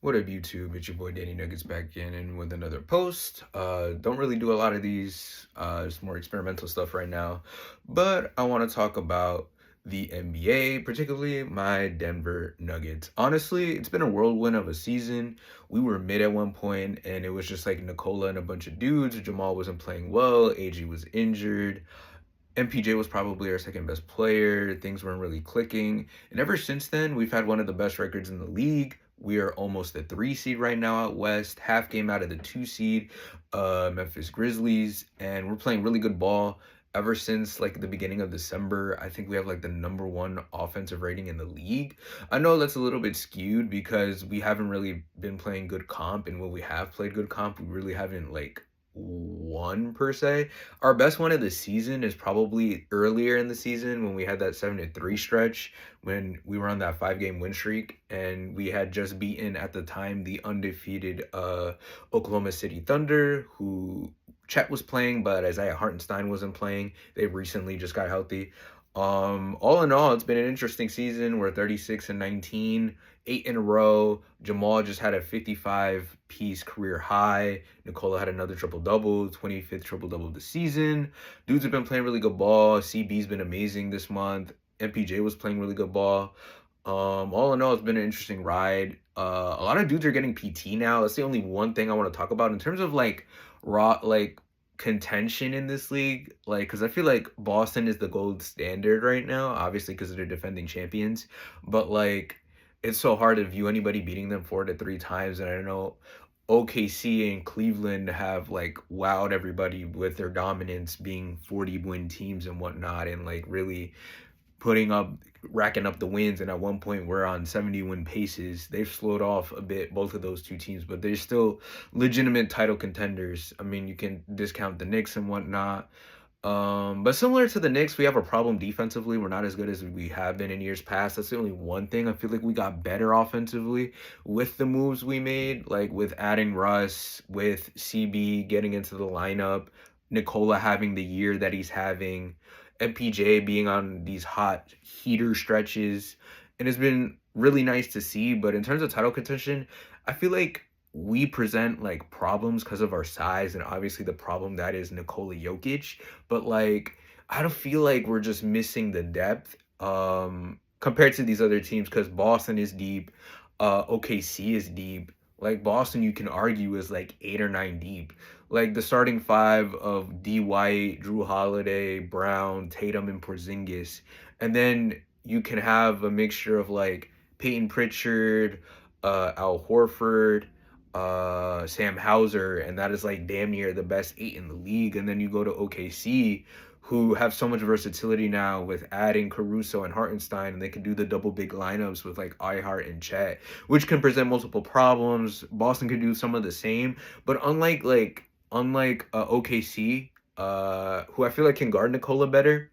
What up, YouTube? It's your boy Danny Nuggets back in and with another post. Don't really do a lot of these. It's more experimental stuff right now, but I want to talk about the NBA, particularly my Denver Nuggets. Honestly, it's been a whirlwind of a season. We were mid at one point, and it was just like Nikola and a bunch of dudes. Jamal wasn't playing well. AG was injured. MPJ was probably our second best player. Things weren't really clicking. And ever since then, we've had one of the best records in the league. We are almost the 3 seed right now out west, half game out of the 2 seed, Memphis Grizzlies, and we're playing really good ball. Ever since like the beginning of December, I think we have like the number one offensive rating in the league. I know that's a little bit skewed because we haven't really been playing good comp, and when we have played good comp, we really haven't like won per se. Our best one of the season is probably earlier in the season when we had that 7-3 stretch when we were on that 5 game win streak and we had just beaten at the time the undefeated Oklahoma City Thunder, who Chet was playing, but Isaiah Hartenstein wasn't playing. They recently just got healthy. All in all, it's been an interesting season. We're 36-19, 8 in a row. Jamal just had a 55-piece career high. Nikola had another triple double, 25th triple double of the season. Dudes have been playing really good ball. CB's been amazing this month. MPJ was playing really good ball. All in all, it's been an interesting ride. A lot of dudes are getting PT now. That's the only one thing I want to talk about in terms of like raw, like contention in this league. Like, because I feel like Boston is the gold standard right now, obviously because they're defending champions. But like, it's so hard to view anybody beating them 4 to 3 times. And I know OKC and Cleveland have like wowed everybody with their dominance, being 40 win teams and whatnot, and like really putting up racking up the wins, and at one point we're on 70 win paces. They've slowed off a bit, both of those two teams, but they're still legitimate title contenders. I mean, you can discount the Knicks and whatnot. But similar to the Knicks, we have a problem defensively. We're not as good as we have been in years past. That's the only one thing. I feel like we got better offensively with the moves we made, like with adding Russ, with CB getting into the lineup, Nikola having the year that he's having, MPJ being on these hot heater stretches. And it's been really nice to see. But in terms of title contention, I feel like we present like problems because of our size, and obviously the problem that is Nikola Jokic. But like, I don't feel like we're just missing the depth compared to these other teams, because Boston is deep, OKC is deep. Like Boston, you can argue is like 8 or 9 deep. Like the starting five of D White, Drew Holiday, Brown, Tatum, and Porzingis, and then you can have a mixture of like Peyton Pritchard, Al Horford, Sam Hauser, and that is like damn near the best 8 in the league. And then you go to OKC, who have so much versatility now with adding Caruso and Hartenstein, and they can do the double big lineups with like iHeart and Chet, which can present multiple problems. Boston can do some of the same, but unlike OKC, who I feel like can guard Nikola better,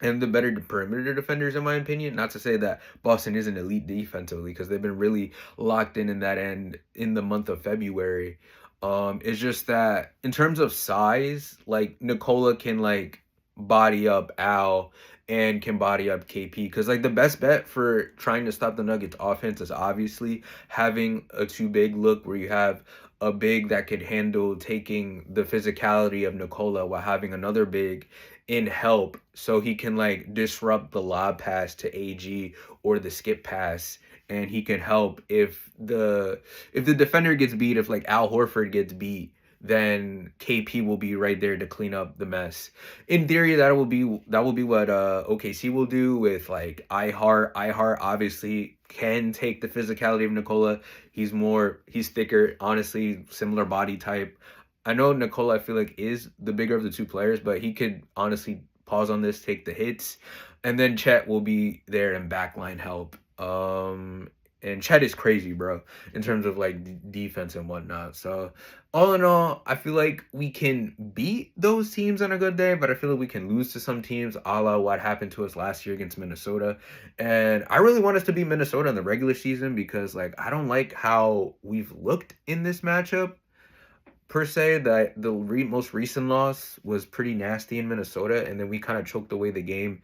and the better perimeter defenders, in my opinion. Not to say that Boston isn't elite defensively, because they've been really locked in that end in the month of February. It's just that in terms of size, like Nikola can like body up Al and can body up KP, because like the best bet for trying to stop the Nuggets offense is obviously having a too big look where you have a big that could handle taking the physicality of Nikola while having another big in help, so he can like disrupt the lob pass to AG or the skip pass, and he can help if the defender gets beat. If like Al Horford gets beat, then KP will be right there to clean up the mess. In theory, that will be what OKC will do with like iHeart. iHeart obviously can take the physicality of Nikola. He's thicker, honestly, similar body type. I know Nikola, I feel like, is the bigger of the two players, but he could honestly pause on this, take the hits, and then Chet will be there in backline help. And Chet is crazy, bro, in terms of like defense and whatnot. So, all in all, I feel like we can beat those teams on a good day, but I feel like we can lose to some teams, a la what happened to us last year against Minnesota. And I really want us to beat Minnesota in the regular season, because like I don't like how we've looked in this matchup per se. That most recent loss was pretty nasty in Minnesota, and then we kind of choked away the game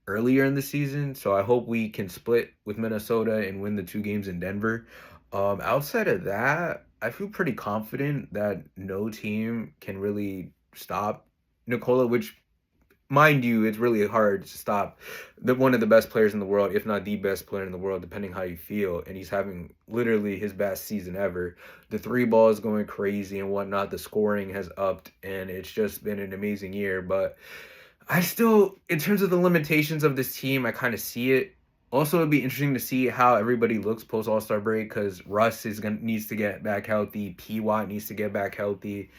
earlier in the season, so I hope we can split with Minnesota and win the 2 games in Denver. Outside of that, I feel pretty confident that no team can really stop Nikola, which, mind you, it's really hard to stop one of the best players in the world, if not the best player in the world, depending how you feel. And he's having literally his best season ever. The three ball is going crazy and whatnot. The scoring has upped, and it's just been an amazing year. But I still, in terms of the limitations of this team, I kind of see it. Also, it'd be interesting to see how everybody looks post All Star break because Russ is gonna needs to get back healthy. P Watt needs to get back healthy.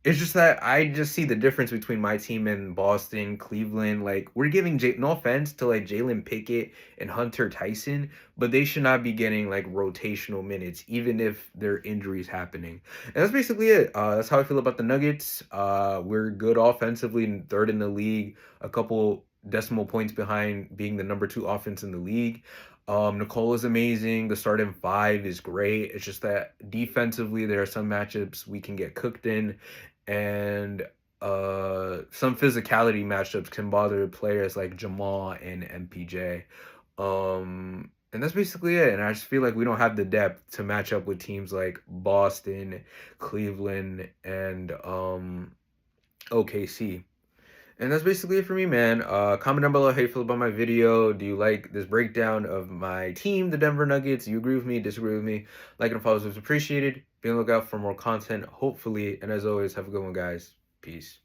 It's just that I just see the difference between my team and Boston, Cleveland. Like we're giving no offense to like Jalen Pickett and Hunter Tyson, but they should not be getting like rotational minutes, even if there are injuries happening. And that's basically it. That's how I feel about the Nuggets. We're good offensively, and third in the league, a couple decimal points behind being the number 2 offense in the league. Nicole is amazing. The starting five is great. It's just that defensively, there are some matchups we can get cooked in, and some physicality matchups can bother players like Jamal and MPJ. And that's basically it. And I just feel like we don't have the depth to match up with teams like Boston, Cleveland, and OKC. And that's basically it for me, man. Comment down below how you feel about my video. Do you like this breakdown of my team, the Denver Nuggets? Do you agree with me? Disagree with me? Like and follow is appreciated. Be on the lookout for more content, hopefully. And as always, have a good one, guys. Peace.